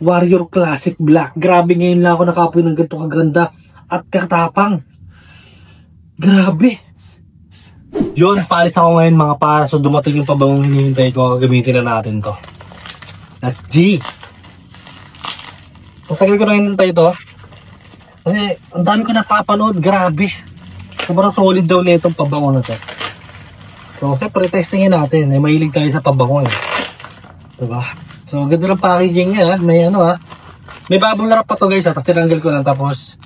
Warrior Classic Black. Grabe, ngayon lang ako nakapoy ng ganito kaganda at katapang. Grabe. Yun, paalis ako ngayon mga para. So dumating yung pabangong hinihintay ko. Gamitin na natin to. That's G. Ang tagal ko na hinihintay to. Kasi ang dami ko napapanood. Grabe. Sobrang solid daw na itong pabango na to. So siyempre testingin natin. Mahilig tayo sa pabango eh. Diba? So ganda ng packaging niya. May ano ha. May bubble wrap pa to guys ha. Tapos tinanggal ko lang. Tapos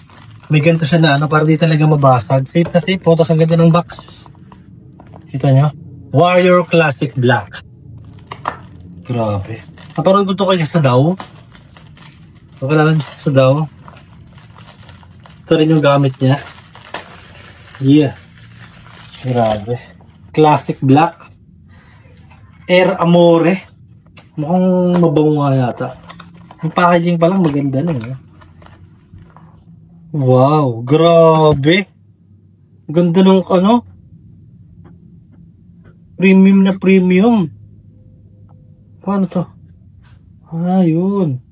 may ganito siya na ano. Para di talaga mabasag. Safe na safe po. Tapos ang ganda ng box. Kita nyo? Warrior Classic Black. Grabe. Naparoon ko ito kaya sa daw. So kailangan sa daw. Ito rin yung gamit niya. Yeah. Grabe. Classic Black. Air Amore. Mukhang mabango nga yata. Yung packaging pa lang maganda na eh. Wow. Grabe. Ganda nung ano. Premium na premium. Paano to? Ah, yun.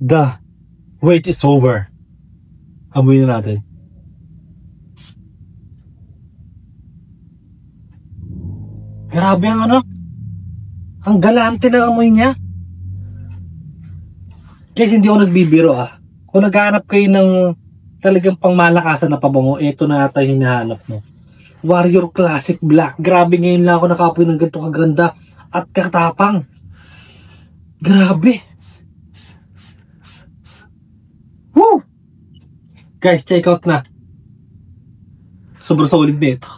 The wait is over. Hamuin na natin. Grabe ang ano. Ang galante ng amoy niya. Guys, hindi ako nagbibiro ah. Kung naghahanap kayo ng talagang pangmalakasan na pabango, ito na ata yung hinahanap mo. Warrior Classic Black. Grabe, ngayon lang ako nakapoy ng ganito kaganda at katapang. Grabe. Woo! Guys, check out na. Sobrang solid na ito.